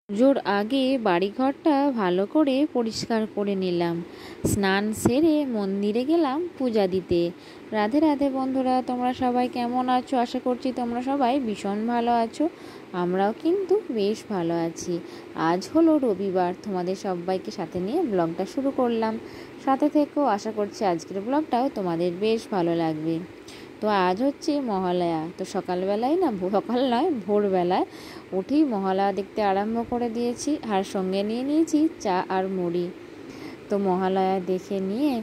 পুজোর আগে বাড়িঘরটা ভালো করে পরিষ্কার করে নিলাম। স্নান সেরে মন্দিরে গেলাম পূজা দিতে। রাধে রাধে বন্ধুরা, তোমরা সবাই কেমন আছো? আশা করছি তোমরা সবাই ভীষণ ভালো আছো। আমরাও কিন্তু বেশ ভালো আছি। আজ হলো রবিবার, তোমাদের সবাইকে সাথে নিয়ে ব্লগটা শুরু করলাম। সাথে থেকেও, আশা করছি আজকের ব্লগটাও তোমাদের বেশ ভালো লাগবে। তো আজ হচ্ছে মহালয়া। তো সকালবেলায় না, সকাল নয়, ভোরবেলায় উঠেই মহালয়া দেখতে আরম্ভ করে দিয়েছি, আর সঙ্গে নিয়ে নিয়েছি চা আর মুড়ি। তো মহালয়া দেখে নিয়ে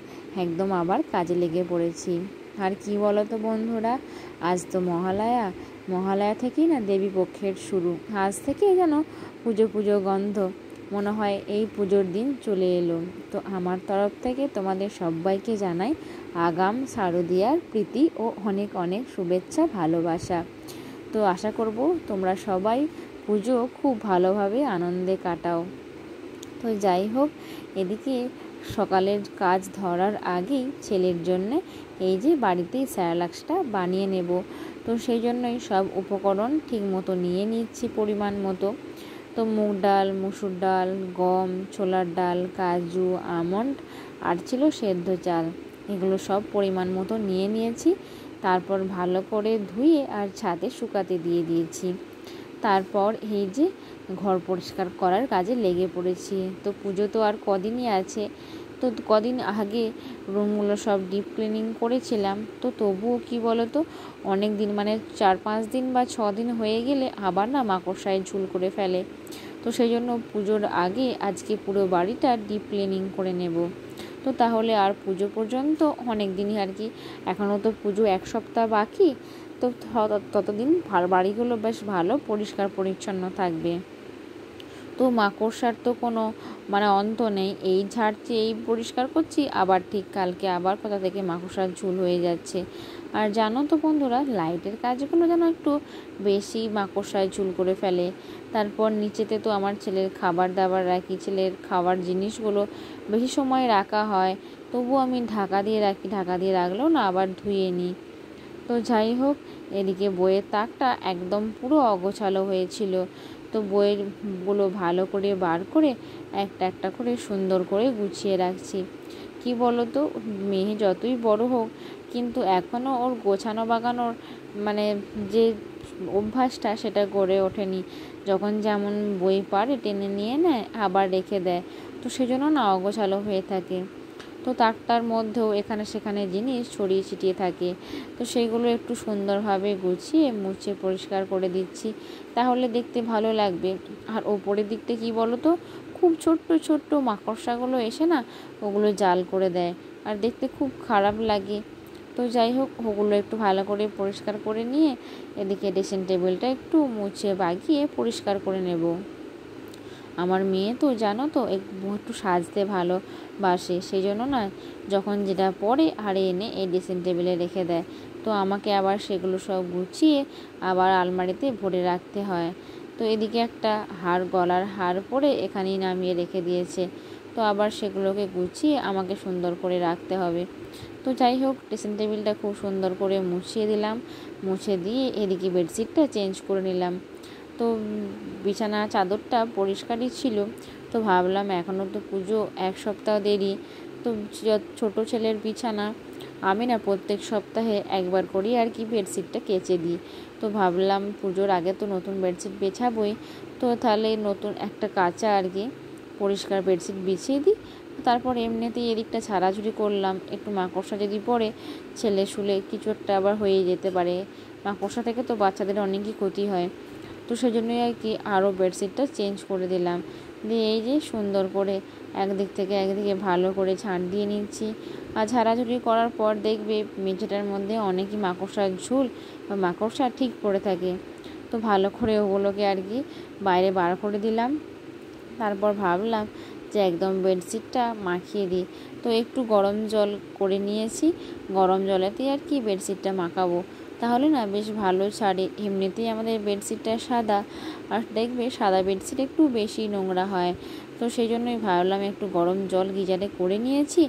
একদম আবার কাজে লেগে পড়েছি। আর কি বলো তো বন্ধুরা, আজ তো মহালয়া থেকেই না দেবী পক্ষের শুরু। আজ থেকে যেন পুজো পুজো গন্ধ, মনে হয় এই পুজোর দিন চলে এলো। তো আমার তরফ থেকে তোমাদের সবাইকে জানাই আগাম শারদীয়ার প্রীতি ও অনেক অনেক শুভেচ্ছা, ভালোবাসা। তো আশা করব তোমরা সবাই পুজো খুব ভালোভাবে আনন্দে কাটাও। তো যাই হোক, এদিকে সকালের কাজ ধরার আগেই ছেলের জন্যে এই যে বাড়িতেই স্যারালাক্সটা বানিয়ে নেব। তো সেই জন্যই সব উপকরণ ঠিক মতো নিয়ে নিচ্ছি পরিমাণ মতো। তো মুগ ডাল, মুসুর ডাল, গম, ছোলার ডাল, কাজু, আমন্ড আর ছিল সেদ্ধ চাল, এগুলো সব পরিমাণ মতো নিয়ে নিয়েছি। তারপর ভালো করে ধুয়ে আর ছাদে শুকাতে দিয়ে দিয়েছি। তারপর এই যে ঘর পরিষ্কার করার কাজে লেগে পড়েছি। তো পুজো তো আর কদিনই আছে। তো কদিন আগে রুমগুলো সব ডিপ ক্লিনিং করেছিলাম। তো তবুও কি বলো তো, অনেক দিন মানে 4-5 দিন বা 6 দিন হয়ে গেলে আবার না মাকড়সায় ঝুল করে ফেলে। তো সেই জন্য পুজোর আগে আজকে পুরো বাড়িটা ডিপ ক্লিনিং করে নেব। তো তাহলে আর পুজো পর্যন্ত অনেক দিনই আর কি, এখনও তো পুজো 1 সপ্তাহ বাকি। তো ততদিন বাড়িগুলো বেশ ভালো পরিষ্কার পরিচ্ছন্ন থাকবে। তো মাকড়সার তো কোনো মানে অন্ত নেই, এই ঝাড়ছি এই পরিষ্কার করছি, আবার ঠিক কালকে আবার কোথা থেকে মাকড়সার ঝুল হয়ে যাচ্ছে। আর জানো তো বন্ধুরা, লাইটের কাজগুলো যেন একটু বেশি মাকড়সায় ঝুল করে ফেলে। তারপর নিচেতে তো আমার ছেলের খাবার দাবার রাখি, ছেলের খাবার জিনিসগুলো বেশি সময় রাখা হয়, তবুও আমি ঢাকা দিয়ে রাখি, ঢাকা দিয়ে রাখলেও না আবার ধুয়ে নিই। তো যাই হোক, এদিকে বইয়ের তাকটা একদম পুরো অগোছালো হয়েছিল। তো বইয়েরগুলো ভালো করে বার করে একটা একটা করে সুন্দর করে গুছিয়ে রাখছি। কি বলো তো, মেয়ে যতই বড় হোক, কিন্তু এখনও ওর গোছানো বাগানোর মানে যে অভ্যাসটা সেটা গড়ে ওঠেনি। যখন যেমন বই পারে টেনে নিয়ে নেয়, আবার রেখে দেয়। তো সেজন্য না অগোছালো হয়ে থাকে। তো তাকটার মধ্যেও এখানে সেখানে জিনিস ছড়িয়ে ছিটিয়ে থাকে। তো সেইগুলো একটু সুন্দরভাবে গুছিয়ে মুছে পরিষ্কার করে দিচ্ছি, তাহলে দেখতে ভালো লাগবে। আর ওপরের দিকটা কি বলো তো, খুব ছোট্ট ছোট্ট মাকড়সাগুলো এসে না ওগুলো জাল করে দেয়, আর দেখতে খুব খারাপ লাগে। তো যাই হোক, ওগুলো একটু ভালো করে পরিষ্কার করে নিয়ে এদিকে ড্রেসিং টেবিলটা একটু মুছে বাগিয়ে পরিষ্কার করে নেব। আমার মেয়ে তো জানো তো একটু সাজতে ভালোবাসে, সেই জন্য না যখন যেটা পরে আরে এনে এই ড্রেসিং টেবিলে রেখে দেয়। তো আমাকে আবার সেগুলো সব গুছিয়ে আবার আলমারিতে ভরে রাখতে হয়। তো এদিকে একটা গলার হার পরে এখানেই নামিয়ে রেখে দিয়েছে। তো আবার সেগুলোকে গুছিয়ে আমাকে সুন্দর করে রাখতে হবে। তো যাই হোক, ড্রেসিং টেবিলটা খুব সুন্দর করে মুছিয়ে দিলাম। মুছে দিয়ে এদিকে বেডশিটটা চেঞ্জ করে নিলাম। তো বিছানা চাদরটা পরিষ্কারই ছিল। তো ভাবলাম এখনও তো পুজো 1 সপ্তাহ দেরি। তো ছোট ছেলের বিছানা আমি না প্রত্যেক সপ্তাহে একবার করি আর কি বেডশিটটা কেচে দিই। তো ভাবলাম পুজোর আগে তো নতুন বেডশিট বেছাবই, তো তাহলে নতুন একটা কাঁচা আর কি পরিষ্কার বেডশিট বিছিয়ে দিই। তারপর এমনিতেই এদিকটা ছাড়াছুড়ি করলাম, একটু মাকড়সা যদি পড়ে ছেলে শুলে কিছু একটা আবার হয়ে যেতে পারে। মাকড়সা থেকে তো বাচ্চাদের অনেকই ক্ষতি হয়। তো সেই জন্যই আর কি আরও বেডশিটটা চেঞ্জ করে দিলাম। দিয়ে এই যে সুন্দর করে একদিক থেকে একদিকে ভালো করে ঝাঁট দিয়ে নিচ্ছি। আর ঝাড়াঝুড়ি করার পর দেখবে মেঝেটার মধ্যে অনেকই মাকড়সার ঝুল বা মাকড়সা ঠিক পড়ে থাকে। তো ভালো করে ওগুলোকে আর কি বাইরে বার করে দিলাম। তারপর ভাবলাম যে একদম বেডশিটটা মাখিয়ে দিই। তো একটু গরম জল করে নিয়েছি, গরম জলেতেই আর কি বেডশিটটা মাখাবো, তাহলে না বেশ ভালো ছাড়ে। এমনিতেই আমাদের বেডশিটটা সাদা, আর দেখবে সাদা বেডশিট একটু বেশি নোংরা হয়। তো সেই জন্যই ভাবলাম একটু গরম জল গিজারে করে নিয়েছি।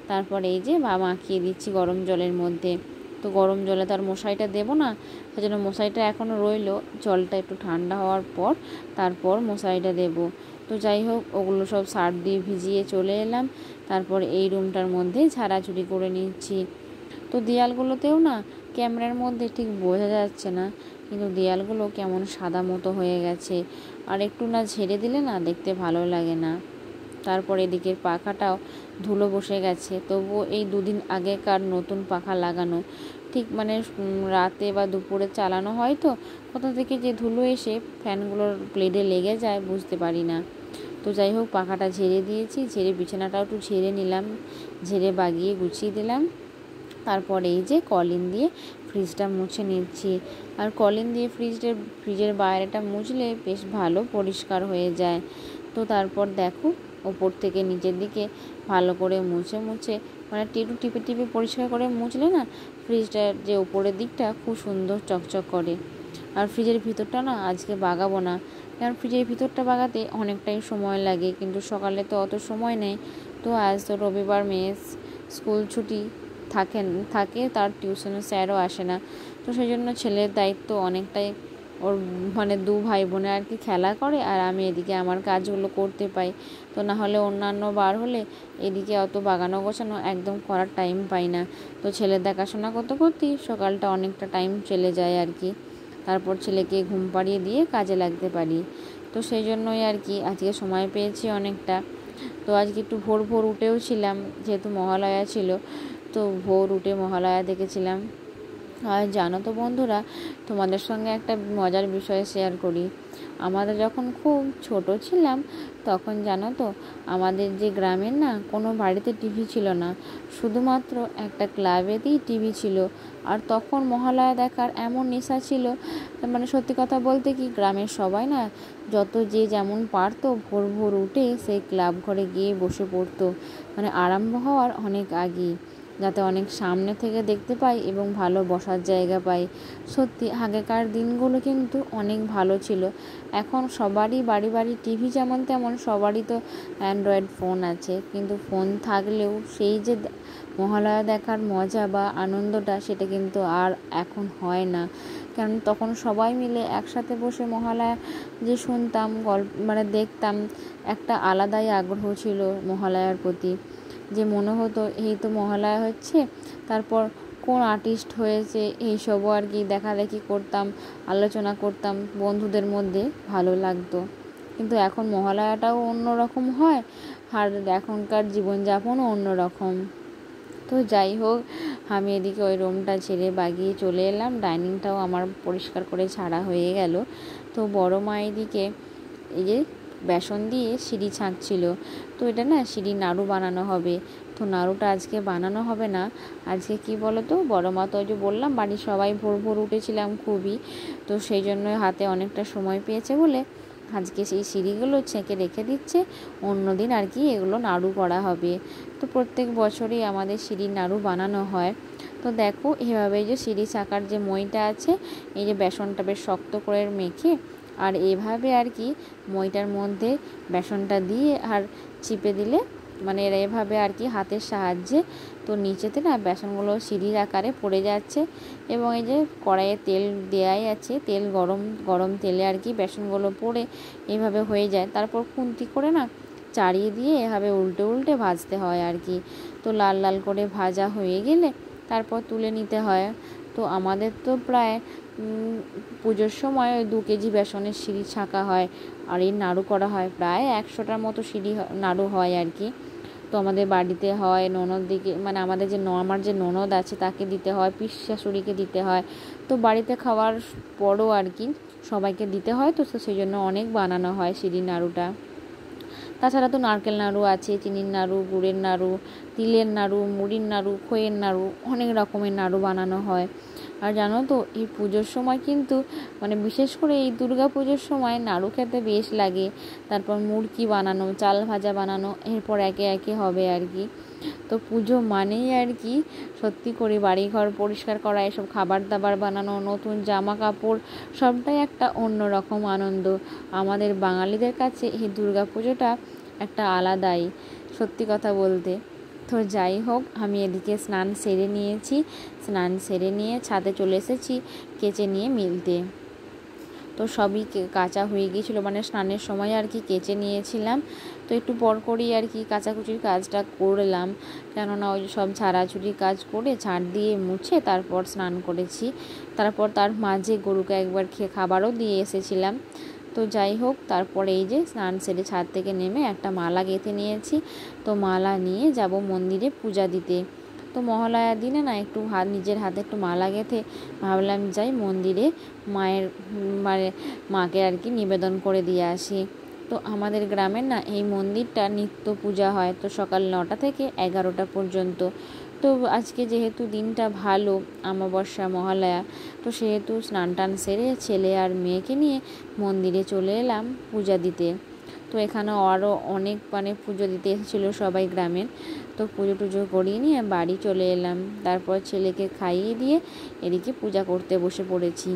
তারপর এই যে মাখিয়ে দিচ্ছি গরম জলের মধ্যে। তো গরম জলে তো আর মশারিটা দেবো না, সেজন্য মশারিটা এখনও রইলো, জলটা একটু ঠান্ডা হওয়ার পর তারপর মশারিটা দেবো। তো যাই হোক, ওগুলো সব সার্ফ দিয়ে ভিজিয়ে চলে এলাম। তারপর এই রুমটার মধ্যে ঝাড়াঝুড়ি করে নিচ্ছি। তো দেয়ালগুলোতেও না ক্যামেরার মধ্যে ঠিক বোঝা যাচ্ছে না, কিন্তু দেয়ালগুলো কেমন সাদা মতো হয়ে গেছে, আর একটু না ঝেড়ে দিলে না দেখতে ভালো লাগে না। তারপর এদিকের পাখাটাও ধুলো বসে গেছে, তবুও এই দুদিন আগেকার নতুন পাখা লাগানো, ঠিক মানে রাতে বা দুপুরে চালানো হয়, তো কোথা থেকে যে ধুলো এসে ফ্যানগুলোর ব্লেডে লেগে যায় বুঝতে পারি না। তো যাই হোক, পাখাটা ঝেড়ে দিয়েছি, ঝেড়ে বিছানাটাও একটু ঝেড়ে নিলাম, ঝেড়ে বাগিয়ে গুছিয়ে দিলাম। তারপর এই যে কলিন দিয়ে ফ্রিজটা মুছে নিচ্ছি। আর কলিন দিয়ে ফ্রিজের বাইরেটা মুছলে বেশ ভালো পরিষ্কার হয়ে যায়। তো তারপর দেখো, ওপর থেকে নিচের দিকে ভালো করে মুছে মুছে, মানে টেটু টিপে টিপে পরিষ্কার করে মুছলে না ফ্রিজটার যে ওপরের দিকটা খুব সুন্দর চকচক করে। আর ফ্রিজের ভিতরটা না আজকে বাগাবো না, কারণ ফ্রিজের ভিতরটা বাগাতে অনেকটাই সময় লাগে, কিন্তু সকালে তো অত সময় নেই। তো আজ তো রবিবার, মেস স্কুল ছুটি থাকে, তার টিউশনের স্যারও আসে না, তো সেই জন্য ছেলের দায়িত্ব অনেকটাই। ওর মানে দু ভাই বোনে আর কি খেলা করে, আর আমি এদিকে আমার কাজগুলো করতে পাই। তো না হলে অন্যান্য বার হলে এদিকে অত বাগানো গোছানো একদম করার টাইম পাই না। তো ছেলের দেখাশোনা করতে করতেই সকালটা অনেকটা টাইম চলে যায় আর কি। তারপর ছেলেকে ঘুম পাড়িয়ে দিয়ে কাজে লাগতে পারি। তো সেই জন্যই আর কি আজকে সময় পেয়েছি অনেকটা। তো আজকে একটু ভোর ভোর উঠেও ছিলাম, যেহেতু মহালয়া ছিল, তো ভোর উঠে মহালয়া দেখেছিলাম। আর জানো তো বন্ধুরা, তোমাদের সঙ্গে একটা মজার বিষয় শেয়ার করি। আমাদের যখন খুব ছোট ছিলাম, তখন জানো তো আমাদের যে গ্রামের না কোনো বাড়িতে টিভি ছিল না, শুধুমাত্র একটা ক্লাবেতেই টিভি ছিল। আর তখন মহালয়া দেখার এমন নেশা ছিল, মানে সত্যি কথা বলতে কি, গ্রামের সবাই না যত যে যেমন পারতো ভোর ভোর উঠে সেই ক্লাব ঘরে গিয়ে বসে পড়তো, মানে আরম্ভ হওয়ার অনেক আগেই, যাতে অনেক সামনে থেকে দেখতে পাই এবং ভালো বসার জায়গা পাই। সত্যি আগেকার দিনগুলো কিন্তু অনেক ভালো ছিল। এখন সবারই বাড়ি বাড়ি টিভি যেমন তেমন সবারই তো অ্যান্ড্রয়েড ফোন আছে, কিন্তু ফোন থাকলেও সেই যে মহালয়া দেখার মজা বা আনন্দটা সেটা কিন্তু আর এখন হয় না। কারণ তখন সবাই মিলে একসাথে বসে মহালয়া যে শুনতাম, গল্প মানে দেখতাম, একটা আলাদাই আগ্রহ ছিল মহালয়ার প্রতি। যে মনে হতো এই তো মহালয়া হচ্ছে, তারপর কোন আর্টিস্ট হয়েছে এইসবও আর কি দেখাদেখি করতাম, আলোচনা করতাম বন্ধুদের মধ্যে, ভালো লাগতো। কিন্তু এখন মহালয়াটাও অন্যরকম হয়, আর এখনকার জীবনযাপনও অন্যরকম। তো যাই হোক, আমি এদিকে ওই রুমটা ছেড়ে বাগিয়ে চলে এলাম, ডাইনিংটাও আমার পরিষ্কার করে ছাড়া হয়ে গেল। তো বড় মা এদিকে এই যে বেসন দিয়ে সিঁড়ি ছাঁকছিল। তো এটা না সিঁড়ি নাড়ু বানানো হবে। তো নাড়ুটা আজকে বানানো হবে না, আজকে কি বলো তো, বড় মা তো ওই যে বললাম বাড়ির সবাই ভোর ভোর উঠেছিলাম খুবই, তো সেই জন্যই হাতে অনেকটা সময় পেয়েছে বলে আজকে সেই সিঁড়িগুলো ছেঁকে রেখে দিচ্ছে, অন্যদিন আর কি এগুলো নাড়ু করা হবে। তো প্রত্যেক বছরই আমাদের সিঁড়ির নাড়ু বানানো হয়। তো দেখো এভাবে যে সিঁড়ি ছাঁকার যে মইটা আছে, এই যে বেসনটা বেশ শক্ত করে মেখে, আর এভাবে আর কি মইটার মধ্যে বেসনটা দিয়ে আর চিপে দিলে, মানে এরা এভাবে আর কি হাতের সাহায্যে, তো নিচেতে না বেসনগুলো সিঁড়ির আকারে পড়ে যাচ্ছে। এবং এই যে কড়াইয়ে তেল দেওয়াই আছে, তেল গরম তেলে আর কি বেসনগুলো পড়ে এইভাবে হয়ে যায়। তারপর খুন্তি করে না চাড়িয়ে দিয়ে এভাবে উল্টে উল্টে ভাজতে হয় আর কি। তো লাল লাল করে ভাজা হয়ে গেলে তারপর তুলে নিতে হয়। তো আমাদের তো প্রায় পুজোর সময় ওই 2 কেজি বেসনের সিঁড়ি ছাঁকা হয়, আর এই নাড়ু করা হয় প্রায় 100টার মতো সিঁড়ি নাড়ু হয় আর কি। তো আমাদের বাড়িতে হয়, ননদ দিকে মানে আমার যে ননদ আছে তাকে দিতে হয়, পিসি শাশুড়িকে দিতে হয়। তো বাড়িতে খাওয়ার পরও আর কি সবাইকে দিতে হয়, তো সেই জন্য অনেক বানানো হয় সিঁড়ির নাড়ুটা। তাছাড়া তো নারকেল নাড়ু আছে, চিনির নাড়ু, গুড়ের নাড়ু, তিলের নাড়ু, মুড়ির নাড়ু, খইয়ের নাড়ু, অনেক রকমের নাড়ু বানানো হয়। আর জানো তো এই পুজোর সময় কিন্তু মানে বিশেষ করে এই দুর্গা পুজোর সময় নাড়ু খেতে বেশ লাগে। তারপর মুড়কি বানানো, চাল ভাজা বানানো, এরপর একে একে হবে আর কি। তো পুজো মানেই আর কি সত্যি করে বাড়িঘর পরিষ্কার করা, এসব খাবার দাবার বানানো, নতুন জামা কাপড়, সবটাই একটা অন্যরকম আনন্দ। আমাদের বাঙালিদের কাছে এই দুর্গা পুজোটা একটা আলাদাই, সত্যি কথা বলতে। তো যাই হোক, আমি এদিকে স্নান সেরে নিয়েছি, স্নান সেরে নিয়ে ছাদে চলে এসেছি কেচে নিয়ে মিলতে। তো সবই কাচা হয়ে গিয়েছিলো, মানে স্নানের সময় আর কি কেচে নিয়েছিলাম। তো একটু পর করেই আর কি কাচাকুচির কাজটা করলাম, কেননা ওই সব ঝাড়াঝুড়ির কাজ করে ঝাড় দিয়ে মুছে তারপর স্নান করেছি। তারপর তার মাঝে গরুকে একবার খাবারও দিয়ে এসেছিলাম। তো যাই হোক, তারপরে এই যে স্নান সেরে ছাদ থেকে নেমে একটা মালা গেঁথে নিয়েছি। তো মালা নিয়ে যাব মন্দিরে পূজা দিতে। তো মহালয়ার দিনে না একটু নিজের হাতে একটু মালা গেঁথে ভাবলাম যাই মন্দিরে মায়ের মানে মাকে আর কি নিবেদন করে দিয়ে আসি। তো আমাদের গ্রামের না এই মন্দিরটা নিত্য পূজা হয়, তো সকাল 9টা থেকে 11টা পর্যন্ত। তো আজকে যেহেতু দিনটা ভালো, অমাবস্যা মহালয়া, তো সেহেতু স্নান টান সেরে ছেলে আর মেয়েকে নিয়ে মন্দিরে চলে এলাম পূজা দিতে। তো এখানে আরও অনেক পুজো দিতে এসেছিলো সবাই গ্রামের। তো পুজো টুজো করিয়ে নিয়ে বাড়ি চলে এলাম। তারপর ছেলেকে খাইয়ে দিয়ে এদিকে পূজা করতে বসে পড়েছি।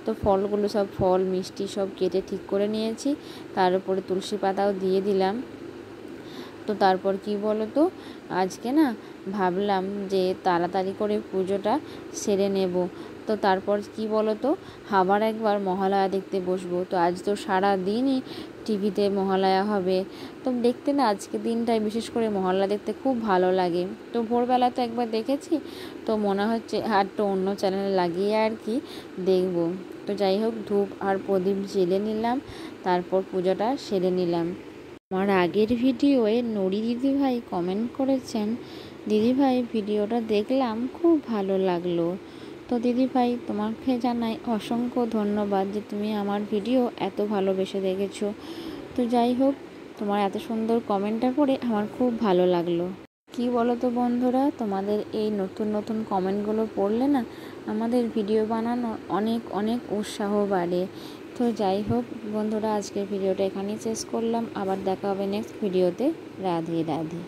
তো ফলগুলো সব ফল মিষ্টি সব কেটে ঠিক করে নিয়েছি, তার উপরে তুলসী পাতাও দিয়ে দিলাম। তো তারপর কি বলো তো, আজকে না ভাবলাম যে তাড়াতাড়ি করে পুজোটা সেরে নেব। তো তারপর কি বলো তো, আবার একবার মহালয়া দেখতে বসবো। তো আজ তো সারা দিনই টিভিতে মহালয়া হবে। তো দেখতে না আজকে দিনটায় বিশেষ করে মহালয়া দেখতে খুব ভালো লাগে। তো ভোরবেলা তো একবার দেখেছি, তো মনে হচ্ছে আর তো অন্য চ্যানেলে লাগিয়ে আর কি দেখব। তো যাই হোক, ধূপ আর প্রদীপ জ্বেলে নিলাম, তারপর পুজোটা সেরে নিলাম। আমার আগের ভিডিওয়ে নুরি দিদিভাই কমেন্ট করেছেন, দিদিভাই ভিডিওটা দেখলাম খুব ভালো লাগলো। তো দিদিভাই তোমাকে জানাই অসংখ্য ধন্যবাদ যে তুমি আমার ভিডিও এত ভালোবেসে দেখেছো। তো যাই হোক, তোমার এত সুন্দর কমেন্টটা পড়ে আমার খুব ভালো লাগলো। কি বলো তো বন্ধুরা, তোমাদের এই নতুন নতুন কমেন্টগুলো পড়লে না আমাদের ভিডিও বানানোর অনেক অনেক উৎসাহ বাড়ে। তো যাই হোক বন্ধুরা, আজকের ভিডিওটা এখানেই শেষ করলাম। আবার দেখা হবে নেক্সট ভিডিওতে। রাধে রাধে।